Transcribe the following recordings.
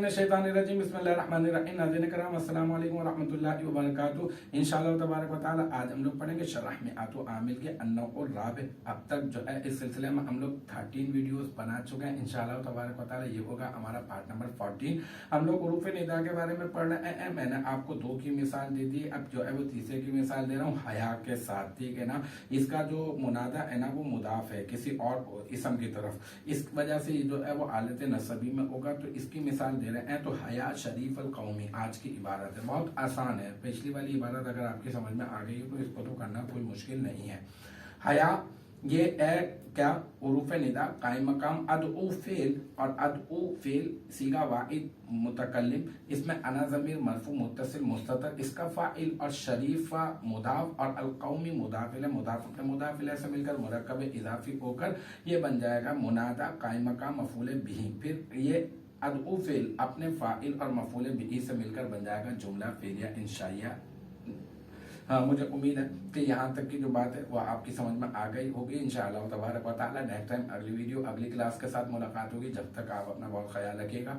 बिस्मिल्लाहिर्रहमानिर्रहीम बिस्मिल्लाहिर्रहमानिर्रहीम। नाज़रीन किराम अस्सलाम वालेकुम वरहमतुल्लाहि वबरकातुहू। इंशाअल्लाह तबारक व तआला आज हम लोग पढ़ेंगे शरह में आतो आमिल के अन्नौउर राबिअ। अब तक जो है इस सिलसिले में हम लोग 13 वीडियोस बना चुके हैं। इंशाअल्लाह तबारक व तआला ये होगा हमारा पार्ट नंबर 14। हम लोग हुरूफ निदा के बारे में पढ़ रहे हैं। मैंने आपको 2 की मिसाल दे दी, अब जो है वो तीसरे की मिसाल दे रहा हूँ हया के साथ, ठीक है ना। इसका जो मुनादा है ना वो मुदाफ है किसी और इसम की तरफ, इस वजह से जो है वो आलत नसबी में होगा। तो इसकी मिसाल दे रहे हैं। तो हया शरीफ अल कौमी आज की इबारत है, बहुत आसान है। पिछली वाली इबारत अगर आपकी समझ में आ गई है तो इसको तो करना कोई मुश्किल नहीं है। हया ये है क्या, उरूफ निदा कायम मकाम अदऊ फेल, और अदऊ फेल सीगा वाहिद मुतकल्लिम, इसमें अना ज़मीर मरफू मुत्तसिल मुस्ततर, इसका फाइल और शरीफा मुदाफ और अल कौमी मुदाफिल है। मुदाफिल से मिलकर मुरक्कब इजाफी होकर ये बन जाएगा मुनादा कायम मकाम मफूल बिही। फिर ये अदऊ फेल अपने फाइल और मफूल बिही से मिलकर बन जाएगा जुमला फेलिया इंशाइया। हाँ, मुझे उम्मीद है कि यहाँ तक की जो बात है वो आपकी समझ में आ गई होगी इंशाअल्लाह तबारक व तआला। नेक्स्ट टाइम अगली वीडियो अगली क्लास के साथ मुलाकात होगी। जब तक आप अपना बहुत ख्याल रखिएगा।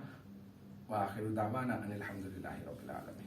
व आखिर दावाना अनिल हम्दुलिल्लाहि रब्बिल आलमीन।